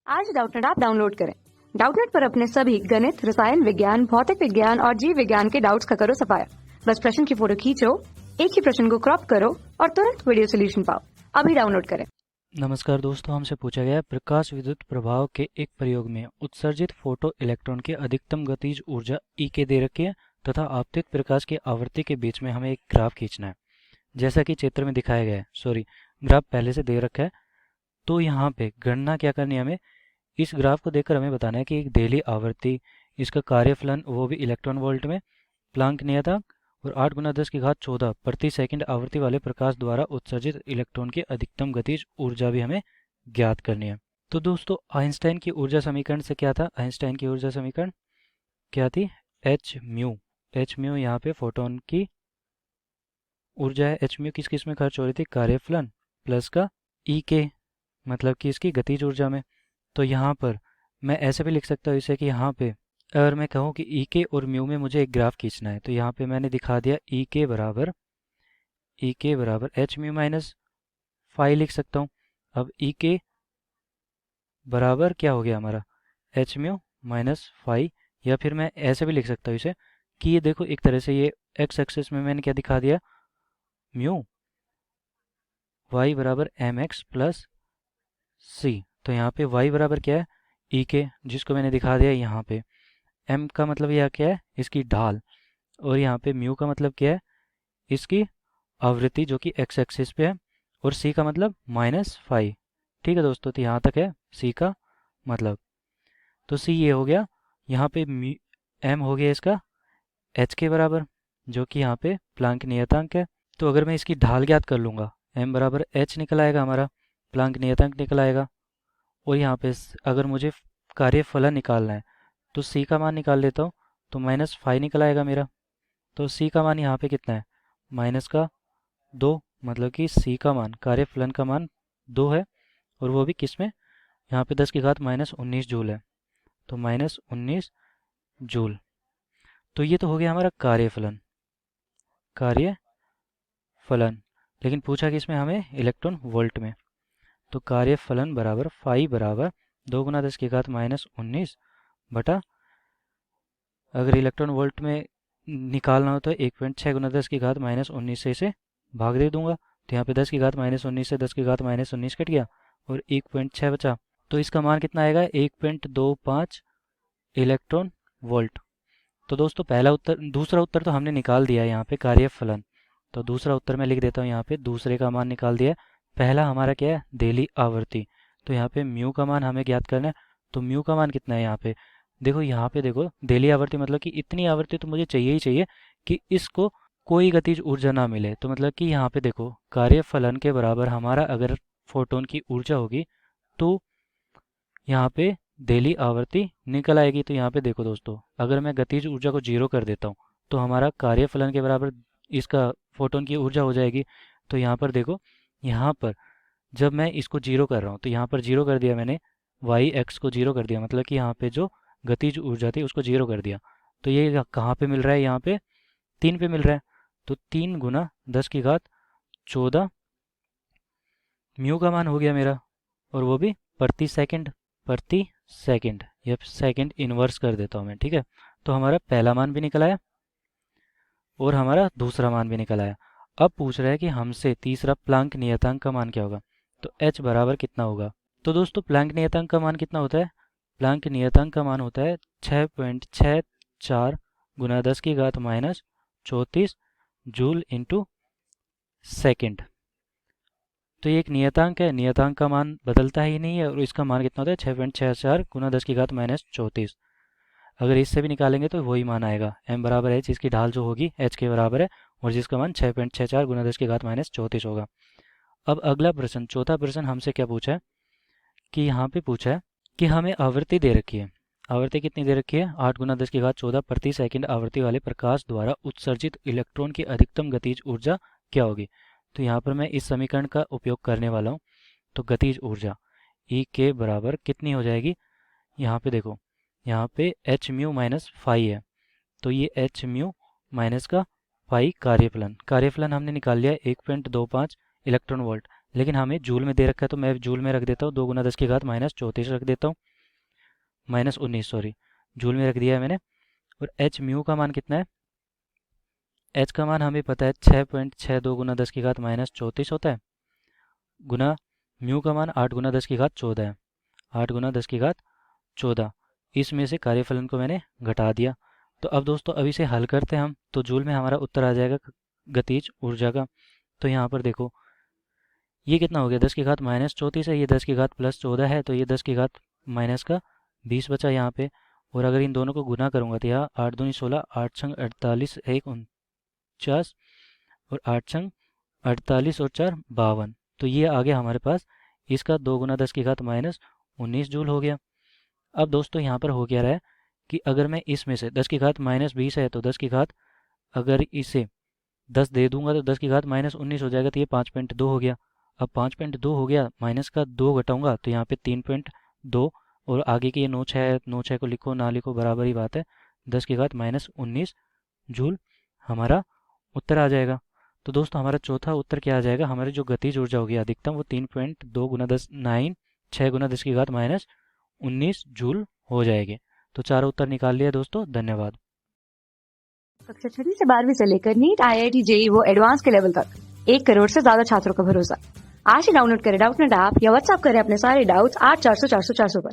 आज Doubtnut app download करें। Doubtnut पर अपने सभी गणित, रसायन विज्ञान, भौतिक विज्ञान और जीव विज्ञान के डाउट्स का करो सफाया। बस प्रश्न की फोटो खींचो, एक ही प्रश्न को क्रॉप करो और तुरंत वीडियो सोल्यूशन पाओ। अभी डाउनलोड करें। नमस्कार दोस्तों, हमसे पूछा गया है प्रकाश विद्युत प्रभाव के एक प्रयोग में उत्सर्जित फोटो इलेक्ट्रॉन की अधिकतम गतिज ऊर्जा ई के दे रखी है तथा आपतित प्रकाश की आवृत्ति के बीच में हमें एक ग्राफ खींचना है जैसा कि चित्र में दिखाया गया है। ग्राफ पहले से दे रखा है। तो यहाँ पे गणना क्या करनी है, हमें इस ग्राफ को देखकर हमें बताना है कि एक देली आवृत्ति, इसका कार्यफलन वो भी इलेक्ट्रॉन वोल्ट में, प्लांक नियतांक और 8 गुना 10 की घात 14 प्रति सेकंड आवृत्ति वाले प्रकाश द्वारा उत्सर्जित इलेक्ट्रॉन की अधिकतम गतिज ऊर्जा भी हमें ज्ञात करनी है। तो दोस्तों, आइंस्टाइन की ऊर्जा समीकरण से क्या था? आइंस्टाइन की ऊर्जा समीकरण क्या थी? H mu. एच म्यू यहाँ पे फोटोन की ऊर्जा है। एच म्यू किस किस में खर्च हो रही थी? कार्यफलन प्लस का ई के, मतलब कि इसकी गतिज ऊर्जा में। तो यहाँ पर मैं ऐसे भी लिख सकता हूँ इसे कि यहाँ पे अगर मैं कहूँ कि ई के और म्यू में मुझे एक ग्राफ खींचना है तो यहाँ पे मैंने दिखा दिया ई के बराबर एच म्यू माइनस फाई लिख सकता हूँ। अब ई के बराबर क्या हो गया हमारा? H mu minus phi. या फिर मैं ऐसे भी लिख सकता हूँ इसे कि ये देखो, एक तरह से ये एक्स एक्सिस में मैंने क्या दिखा दिया? म्यू वाई बराबर एम एक्स प्लस सी। तो यहाँ पे y बराबर क्या है? ई के, जिसको मैंने दिखा दिया यहाँ पे। m का मतलब यह क्या है? इसकी ढाल। और यहाँ पे म्यू का मतलब क्या है? इसकी आवृत्ति, जो कि x एक्सिस पे है। और c का मतलब माइनस फाई। ठीक है दोस्तों, तो यहाँ तक है c का मतलब। तो c ये हो गया। यहाँ पे m हो गया इसका h के बराबर, जो कि यहाँ पे प्लांक नियतांक है। तो अगर मैं इसकी ढाल ज्ञात कर लूँगा, m बराबर h निकल आएगा हमारा, प्लांक नियतांक निकल आएगा। और यहाँ पे अगर मुझे कार्यफलन निकालना है तो c का मान निकाल लेता हूँ, तो माइनस फाइव निकल आएगा मेरा। तो c का मान यहाँ पे कितना है? माइनस का 2, मतलब कि c का मान, कार्यफलन का मान 2 है। और वो भी किस में? यहाँ पे 10 की घात माइनस 19 जूल है। तो माइनस 19 जूल। तो ये तो हो गया हमारा कार्यफलन। लेकिन पूछा कि इसमें हमें इलेक्ट्रॉन वोल्ट में। तो कार्यफलन बराबर फाई बराबर 2 गुना 10 की घात माइनस 19 बटा, अगर इलेक्ट्रॉन वोल्ट में निकालना हो तो 1.6 गुना 10 की घात माइनस 19 से इसे भाग दे दूंगा। तो यहाँ पे 10 की घात माइनस 19 से 10 की घात माइनस 19 कट गया और 1.6 बचा। तो इसका मान कितना आएगा? 1.25 इलेक्ट्रॉन वोल्ट। तो दोस्तों, दूसरा उत्तर तो हमने निकाल दिया है यहाँ पे कार्यफलन। तो दूसरा उत्तर मैं लिख देता हूँ यहाँ पे, दूसरे का मान निकाल दिया। पहला हमारा क्या है? देली आवृत्ति। तो यहाँ पे म्यू का मान हमें ज्ञात करना है। तो म्यू का मान कितना है यहाँ पे? देखो यहाँ पे, देखो देली आवृत्ति मतलब कि इतनी आवृत्ति तो मुझे चाहिए ही चाहिए कि इसको कोई गतिज ऊर्जा ना मिले। तो मतलब कि यहाँ पे देखो, कार्यफलन के बराबर हमारा अगर फोटोन की ऊर्जा होगी तो यहाँ पे देली आवृत्ति निकल आएगी। तो यहाँ पे देखो दोस्तों, अगर मैं गतिज ऊर्जा को जीरो कर देता हूँ तो हमारा कार्यफलन के बराबर इसका फोटोन की ऊर्जा हो जाएगी। तो यहाँ पर देखो, यहाँ पर जब मैं इसको जीरो कर रहा हूँ तो यहाँ पर जीरो कर दिया मैंने, वाई एक्स को जीरो कर दिया, मतलब कि यहाँ पे जो गतिज ऊर्जा थी उसको जीरो कर दिया। तो ये कहाँ पे मिल रहा है? यहाँ पे 3 पे मिल रहा है। तो 3 गुना 10 की घात 14 म्यू का मान हो गया मेरा, और वो भी प्रति सेकंड, या सेकंड इनवर्स कर देता हूँ मैं। ठीक है, तो हमारा पहला मान भी निकल आया और हमारा दूसरा मान भी निकल आया। अब पूछ रहा है कि हमसे तीसरा प्लांक नियतांक का मान क्या होगा। तो h बराबर कितना होगा? तो दोस्तों, प्लांक नियतांक का मान कितना होता है? प्लांक नियतांक का मान होता है 6.64 गुना 10 की घात माइनस 34 जूल इंटू सेकेंड। तो ये एक नियतांक है, नियतांक का मान बदलता ही नहीं है। और इसका मान कितना होता है? 6.64 गुना 10 की घात माइनस 34। अगर इससे भी निकालेंगे तो वही मान आएगा, m बराबर h, इसकी ढाल जो होगी h के बराबर है, और जिसका मान 6.64 गुना 10 की घात माइनस 34 होगा। अब अगला प्रश्न, चौथा प्रश्न हमसे क्या पूछा है कि यहाँ पे पूछा है कि हमें आवृत्ति दे रखी है। आवृत्ति कितनी दे रखी है? 8 गुना 10 की घात 14 प्रति सेकंड आवृत्ति वाले प्रकाश द्वारा उत्सर्जित इलेक्ट्रॉन की अधिकतम गतिज ऊर्जा क्या होगी। तो यहाँ पर मैं इस समीकरण का उपयोग करने वाला हूँ। तो गतिज ऊर्जा ई के बराबर कितनी हो जाएगी? यहाँ पे देखो, यहाँ पे एच म्यू माइनस फाई है। तो ये एच म्यू माइनस का फाई कार्यफलन हमने निकाल लिया 1.25 इलेक्ट्रॉन वोल्ट। लेकिन हमें जूल में दे रखा है तो मैं जूल में रख देता हूँ, 2 गुना 10 की घात माइनस 34 रख देता हूँ, माइनस 19 सॉरी, जूल में रख दिया है मैंने। और एच म्यू का मान कितना है, एच का मान हमें पता है 6.62 गुना 10 की घात माइनस 34 होता है, गुना म्यू का मान 8 गुना 10 की घात 14 है, 8 गुना 10 की घात 14। इसमें से कार्यफलन को मैंने घटा दिया। तो अब दोस्तों अब इसे हल करते हैं हम, तो जूल में हमारा उत्तर आ जाएगा गतिज ऊर्जा का। तो यहाँ पर देखो ये कितना हो गया, 10 की घात माइनस 34 है, ये 10 की घात प्लस 14 है, तो ये 10 की घात माइनस का 20 बचा यहाँ पे। और अगर इन दोनों को गुना करूँगा तो यहाँ 8 दूनी 16, 8 छंग 48, 1 49 और 8 छंग 48 और 4 52। तो ये आ गया हमारे पास, इसका 2 गुना 10 की घात माइनस 19 जूल हो गया। अब दोस्तों यहाँ पर हो क्या रहा है कि अगर मैं इसमें से 10 की घात माइनस 20 है तो 10 की घात अगर इसे 10 दे दूंगा तो 10 की घात माइनस 19 हो जाएगा, तो ये 5.2 हो गया। अब 5.2 हो गया, माइनस का 2 घटाऊंगा तो यहाँ पे 3.2, और आगे की ये 9 6 को लिखो ना लिखो बराबर ही बात है, 10 की घात माइनस 19 जूल हमारा उत्तर आ जाएगा। तो दोस्तों हमारा चौथा उत्तर क्या आ जाएगा, हमारी जो गतिज ऊर्जा होगी अधिकतम वो 3.2 गुना 10 6 गुना 10 की घात माइनस 19 जूल हो जाएगी। तो चारों उत्तर निकाल लिया दोस्तों, धन्यवाद। कक्षा 6वीं से 12वीं से लेकर नीट, IIT, JEE वो एडवांस के लेवल तक 1 करोड़ से ज्यादा छात्रों का भरोसा। आज ही डाउनलोड करें डाउटनेट ऐप या व्हाट्सएप करें अपने सारे डाउट्स 8400 400 400 पर।